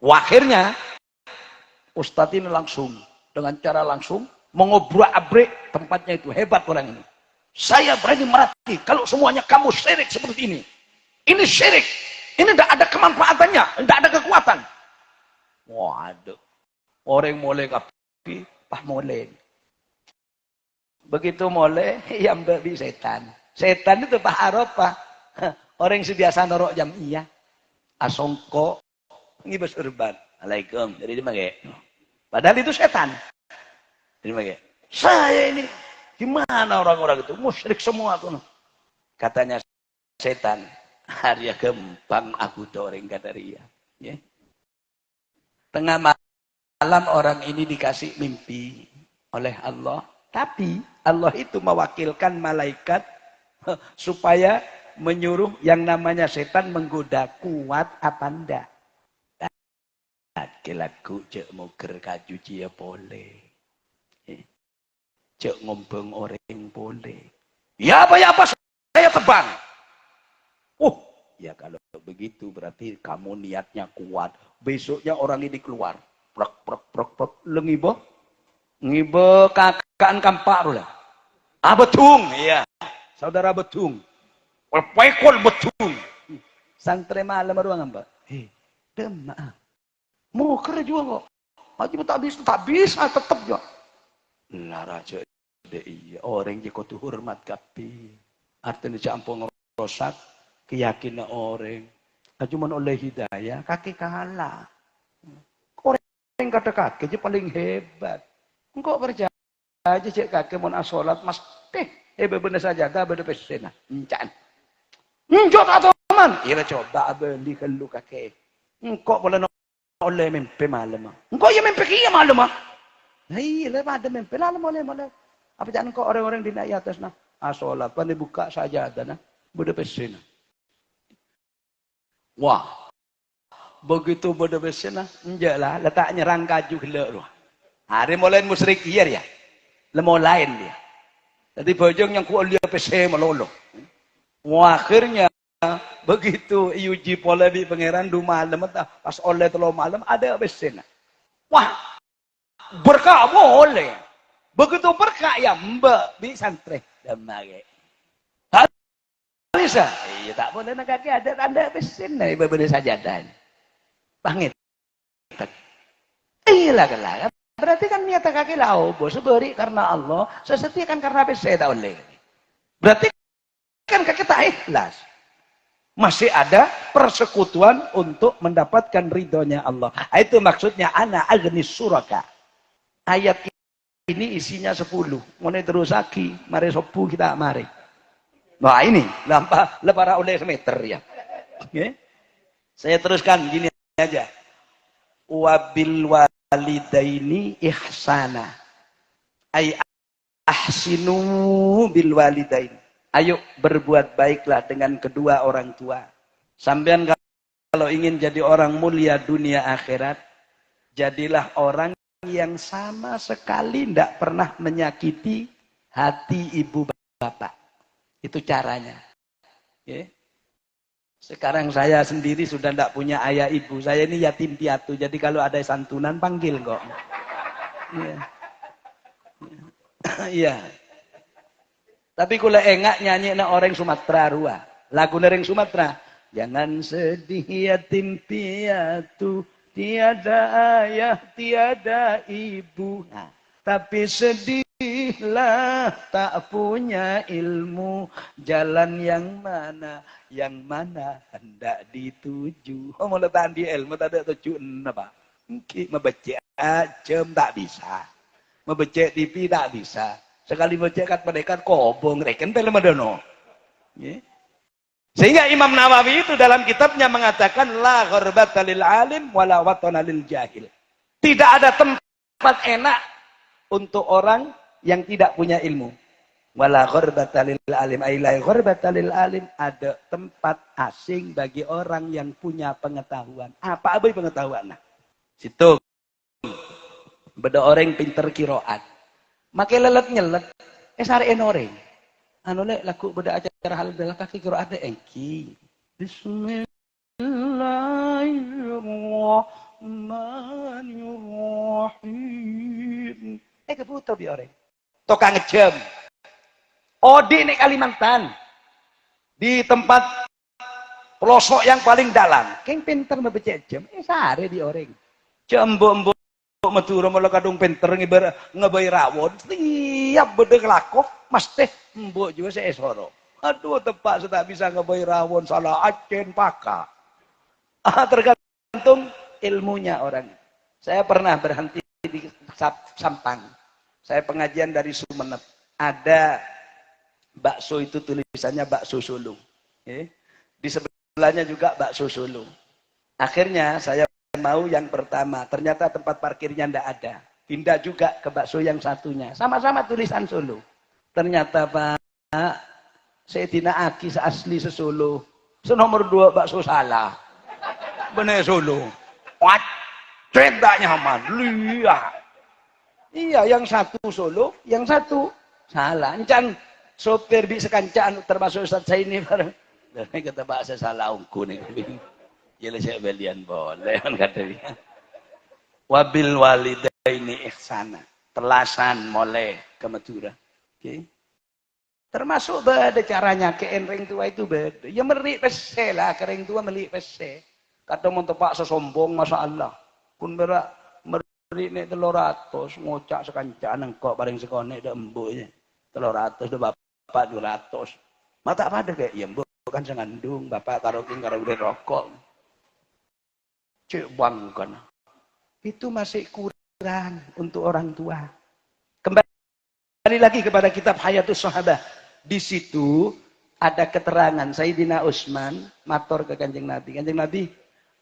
Akhirnya, ustadz ini langsung, dengan cara langsung, mengobrak-abrik tempatnya itu. Hebat orang ini. Saya berani mati kalau semuanya kamu syirik seperti ini. Ini syirik. Ini tidak ada kemanfaatannya, tidak ada kekuatan. Waduh. Orang mulai kapi, pah mulai. Begitu mulai, yang babi setan. Setan itu Pak Arafah. Orang yang biasa norok jam iya. Asongko. Ngibas urban. Alaikum. Jadi dia pakai. Padahal itu setan. Jadi pakai. Saya ini. Gimana orang-orang itu? Musyrik semua tuh. Katanya setan. Arya gempang aku doreng kata dia. Ya. Tengah malam orang ini dikasih mimpi oleh Allah. Tapi Allah itu mewakilkan malaikat supaya menyuruh yang namanya setan menggoda, kuat apa ndak. Laku cek muger kaju cia boleh. Cek ngombong orang boleh. Ya apa saya tebang. Ya kalau begitu berarti kamu niatnya kuat. Besoknya orang ini keluar. Prok. Lengibo. Ngibo kakaan kampak lah. Betung, iya. Saudara betung. Pekol betung. Santre malam ruang mbak. Demak. Mau kerja juga kok. Haji tak bisa tetap juga. Lah raja iya orang yang kau tuh hormat kapi. Artinya campur ngerosak keyakinan orang. Cuma oleh hidayah kaki kalah. Orang kata kaki aja paling hebat. Engkau percaya aja cek kakek mau asolat mas bener saja gak bener pesena encan njot atau man iya coba beli kalau kakek engkau boleh oleh mimpi malam engkau ya mimpi kia malam iya lah ada mimpi malam boleh apa jangan engkau orang-orang di naik atas nah asolat pandai buka saja ada nah bener pesena wah begitu bener pesena enjak lah letaknya rangka juga loh hari mulai musyrik iya ya lemau lain dia. Jadi bojong yang kuliah PC melolo. Akhirnya begitu iuji pola di pangeran du malam pas oleh telo malam ada PC. Wah berkah boleh. Begitu berkah ya mbak di santre damage. Bisa? Iya tak boleh nak kaki ada tanda PC nih berbeda saja dan. Pangit. Iya lah berarti kan niat kaki lau, bos beri karena Allah, sesetia kan karena apa saya tahu lagi. Berarti kan kita ikhlas. Masih ada persekutuan untuk mendapatkan ridhonya Allah. Itu maksudnya ana agnis suraka. Ayat ini isinya 10. Mau terus lagi, mari sopu kita mari. Nah ini, lepara oleh meter ya. Okay. Saya teruskan gini aja. Wabil walidaini ihsana. Ay ahsinu bil walidaini. Ayo berbuat baiklah dengan kedua orang tua. Sampean kalau ingin jadi orang mulia dunia akhirat, jadilah orang yang sama sekali tidak pernah menyakiti hati ibu bapak. Itu caranya. Okay. Sekarang saya sendiri sudah tidak punya ayah ibu. Saya ini yatim piatu. Jadi kalau ada santunan panggil kok. Iya. Iya. Tapi kalau enggak nyanyi na orang Sumatera rua. Lagu orang Sumatera. Jangan sedih yatim piatu. Tiada ayah, tiada ibu. Nah, tapi sedihlah tak punya ilmu. Jalan yang mana hendak dituju. Oh, mau letak di ilmu tak ada tujuan apa? Membaca jam tak bisa. Membaca TV tak bisa. Sekali membaca kat pendekat kobong reken film adono. Sehingga Imam Nawawi itu dalam kitabnya mengatakan la gharbata lil alim wala watana lil jahil. Tidak ada tempat enak untuk orang yang tidak punya ilmu. Wala gharbata lil alim ay la gharbata lil alim, ada tempat asing bagi orang yang punya pengetahuan. Apa pengetahuan? Nah, situ beda orang pinter kiroat. Make lelet nyelet sarein orang. Anu le laku beda acara hal dalam kaki kiroat engki. Bismillahirrahmanirrahim. Kebutuh bi orang. Tukang ngejam. Odi nek Kalimantan. Di tempat pelosok yang paling dalam. Keng pinter membaca jam. Sare di orang. Jambok Madura malah kadung pinter ngebai rawon. Tiap bedeng lakoh mesti mbok juga saya soro. Aduh tepak saya tak bisa ngebai rawon salah acen paka. Tergantung ilmunya orang. Saya pernah berhenti di Sampang. Saya pengajian dari Sumeneb. Ada bakso itu tulisannya bakso Solo. Di sebelahnya juga bakso Solo. Akhirnya saya mau yang pertama, ternyata tempat parkirnya ndak ada. Pindah juga ke bakso yang satunya. Sama-sama tulisan Solo. Ternyata Pak, Sayyidina Aki asli sesolo. Senomor 2 bakso salah. Bener Solo. What? Tidak nyaman. Lihat. Iya, yang satu Solo, yang satu salah. Encan sopir bi sekancaan termasuk Ustaz saya ini bareng. Dan kata bahasa salah ungku nih. Jadi saya belian boleh kan kata dia. Wabil walidaini ihsana. Telasan mulai ke Madura. Okay. Termasuk ada caranya ke enring tua itu beda. Ya merik pese lah, kering tua merik pese. Kadang mau tepak sesombong masalah. Pun berak merik nek 300 ngocak sekancaan engkau paling sekonek dak embuknya. 300 dak bapak 200. Mata pada kayak ya mbok kan sengandung bapak karo udah rokok. Cek bang kan. Itu masih kurang untuk orang tua. Kembali lagi kepada kitab Hayatus Sahabah. Di situ ada keterangan Sayyidina Utsman matur ke Kanjeng Nabi. Kanjeng Nabi,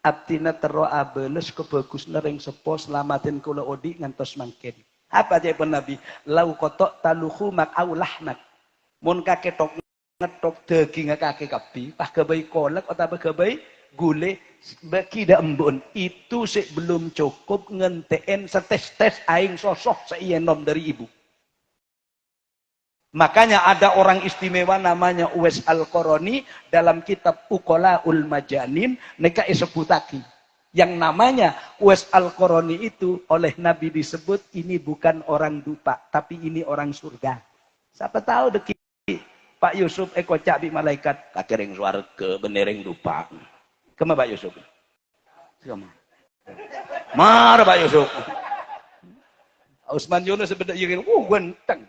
abdina tero abeles kebagusna ring sepo selamatin kula odi ngantos mangken. Apa jawab Nabi? Lau kotok taluhu mak aulahnak. Mun kaketok ngetok daging kake kabi, pah gabai kolek atau gabai gule bagi dak embun. Itu sik belum cukup ngenteen setes-tes aing sosok seienom dari ibu. Makanya ada orang istimewa namanya Uwais Al-Qarani dalam kitab Uqalaul Majanin neka disebutaki. Yang namanya Uwais Al-Qarani itu oleh Nabi disebut ini bukan orang dupa, tapi ini orang surga. Siapa tahu deki Pak Yusuf kocak bi malaikat kakering swarga benereng dupa. Kema Pak Yusuf? Kema. Mar Pak Yusuf. Usman Yunus sebedak yang genteng.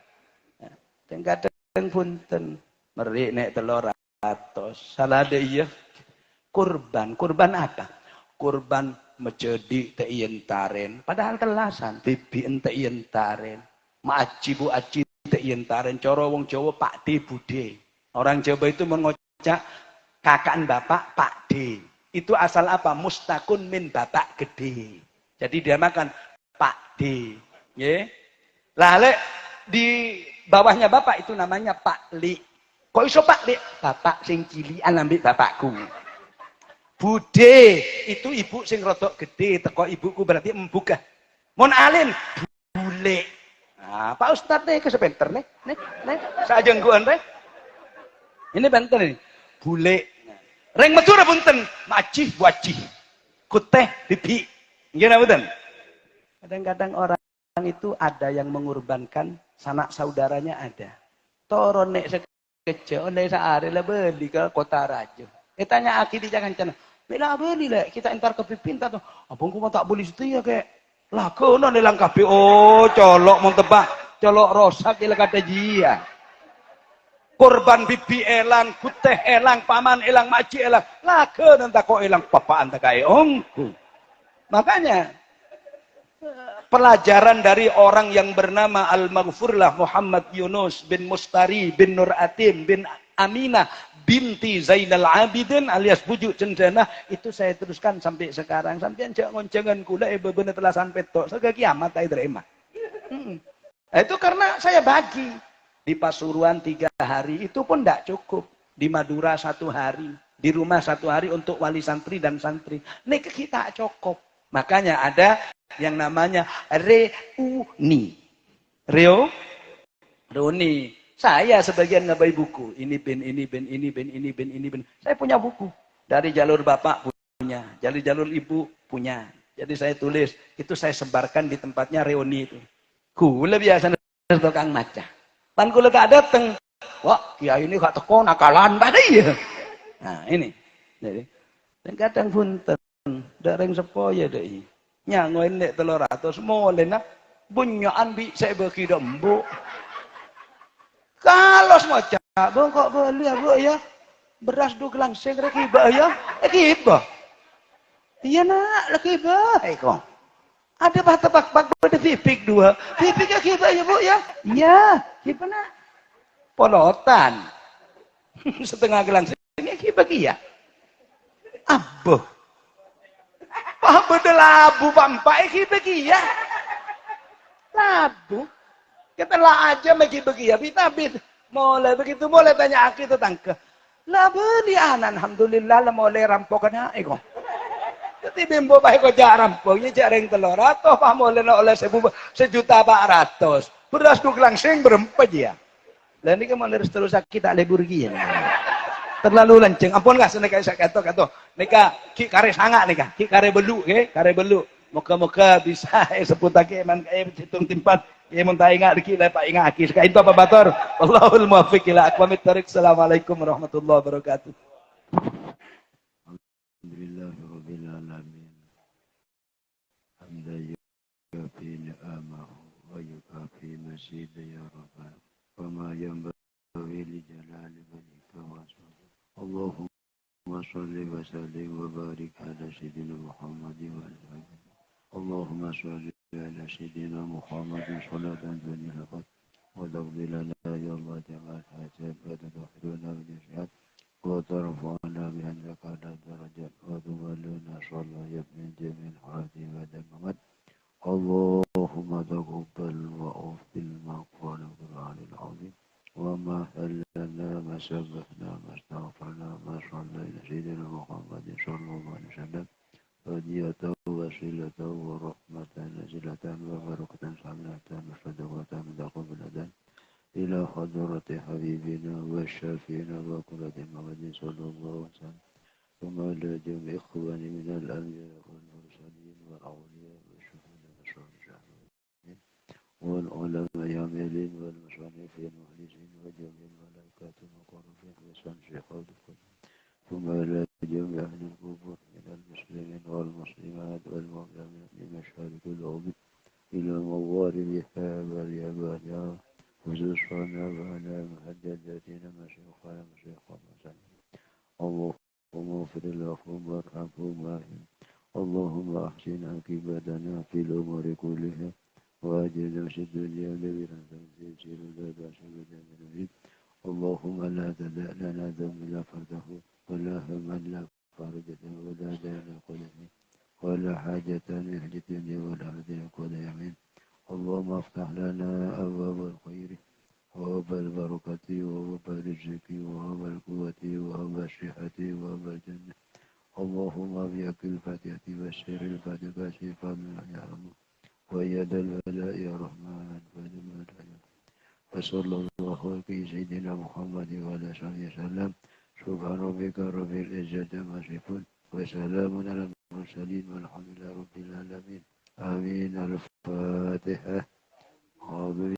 Dan kadang punten merik nek 300. Salah ada iya. Kurban apa? Kurban menjadi teientaren. Padahal telasan bibi ente ientaren. Maaji bu aji teientaren. Coro wong Jawa Pak D Bude. Orang Jawa itu mengocak kakaan bapak Pak D. Itu asal apa? Mustakun min bapak gede. Jadi dia makan Pak D. Ya. Lalu di bawahnya bapak itu namanya Pak Li. Kok iso Pak Li? Bapak sing cilian ambil bapakku. Bude itu ibu sing rodok gede, teko ibuku berarti embuk. Mon alim bule. Nah, Pak Ustadz nih kesepenter nih. Sajengguan nih. Ini benten nih. Bule. Reng metu ra punten, macih wajih. Kuteh bibi. Nggih napa? Kadang-kadang orang itu ada yang mengorbankan sanak saudaranya ada. Toro nek sekece nek saare lah beli ke kota raja. Tanya aki di jangan cana. Bela beli lah kita entar ke pipinta tuh. Abang ku tak boleh setia kayak. Lah kono nelang kabeh. Oh, colok mau tebak. Colok rosak ila kata jia. Korban bibi elang, kuteh elang, paman elang, maci elang. Lah kono tak kok elang papaan tak kae ongku. Makanya pelajaran dari orang yang bernama Al-Maghfurlah Muhammad Yunus bin Mustari bin Nur Atim bin Aminah binti Zainal Abidin alias bujuk cendana itu saya teruskan sampai sekarang. Sampai jangan ngoncengan kula bener telasan petok sega kiamat ai terima. Itu karena saya bagi di Pasuruan 3 hari itu pun tidak cukup, di Madura 1 hari, di rumah 1 hari untuk wali santri dan santri. Nek kita cukup. Makanya ada yang namanya reuni. Reuni. Saya sebagian ngabai buku. Ini bin. Saya punya buku. Dari jalur bapak punya. Dari jalur ibu punya. Jadi saya tulis. Itu saya sebarkan di tempatnya reuni itu. Kula biasa tukang maca. Pan kula gak dateng. Wah, kiai ini gak teko nakalan pada iya. Nah, ini. Jadi, dan kadang punten. Dareng sepoya deh. Nyangoin nek 300 mole nak. Bunyaan bi saya bagi dembu. Kalau semua cabang kok beli bu ya beras 2 gelang sing rek iba ya iba. Iya nak lagi baik kok. Ada bah tebak-bak pada pipik 2. Pipik kiba ya bu ya. Iya, kiba nak. Polotan. Setengah gelang sing kiba ya. Abuh. Pah bedelabu pampai kiba ya. Labu. Kita lah aja bagi-bagi ya, bitabit. Mulai begitu mulai tanya aki tentang ke. Lah beli anan, alhamdulillah lah mulai rampokan kok. Jadi bimbo baik kok jak rampoknya jak ring 300, pah mulai nak oleh 1.400.000. Beras 2 gelang sing berempat ya. Lah ini kan mulai terus kita lebur gian. Terlalu lanceng. Ampun gak seneka saya kata. Nika ki kare sanga nika, ki kare belu kare belu. Moga-moga bisa sebut lagi eman hitung timpat. Ya mun tak ingat dikit Pak ingat aki. Sekai itu apa bator? Wallahul muwaffiq ila aqwamit thoriq. Assalamualaikum warahmatullahi wabarakatuh. Alhamdulillahirabbil alamin. Hamdan yukafi ni'amahu wa yukafi masjidah ya rabbana. Wa ma yanbaghi li jalali wajhika wa subhanahu. Allahumma shalli wa sallim wa barik ala sayyidina Muhammadin wa alihi. Allahumma shalli على سيدنا محمد صلاة تنيها وتغفر لنا يا الله تعالى الحاجات وتدخلنا بالإشهاد وترفعنا بأنك على الدرجات وتولنا صلى الله من جميع الحوادث والدمامات اللهم تقبل وأفضل ما قال القرآن العظيم وما هلنا ما سبحنا ما استغفرنا ما صلى إلى سيدنا محمد صلى الله عليه وسلم هدية وسيلة ورحمة نزلة وبركة سمعة وصدقة متقبلة إلى حضرة حبيبنا وشافينا وقرة محمد صلى الله عليه وسلم ثم إلى جميع إخواني من الأنبياء والمرسلين والأولياء والشهداء والصالحين والعلماء العاملين والمصنفين والمخلصين وجميع الملائكة المقربين والصالحين ثم إلى جميع أهل القبور من المسلمين والمسلمات والمؤمنين بمشارق الأرض إلى موارد المسلمين مشايخنا مشايخ المسلمين اللهم اغفر لهم وارحمهم واهدهم اللهم أحسن عاقبتنا في الأمور كلها وأجرنا في الدنيا بلا تنسير لا بأس بلا من اللهم لا تدع لنا ذنبا فرده ولا هما لا فرجته ولا دين قلبه ولا حاجة من الدنيا والأرض يقول يمين اللهم افتح لنا أبواب الخير وهب البركة وهب الرزق وهب القوة وهب الصحة وهب الجنة اللهم بيك الفاتحة والشر الفاتحة شفاء من يا رب ويد البلاء يا رحمن وصلى الله في سيدنا محمد وعلى آله وسلم سبحان ربك رب العزة عما يصفون وسلام على المرسلين والحمد لله رب العالمين آمين الفاتحة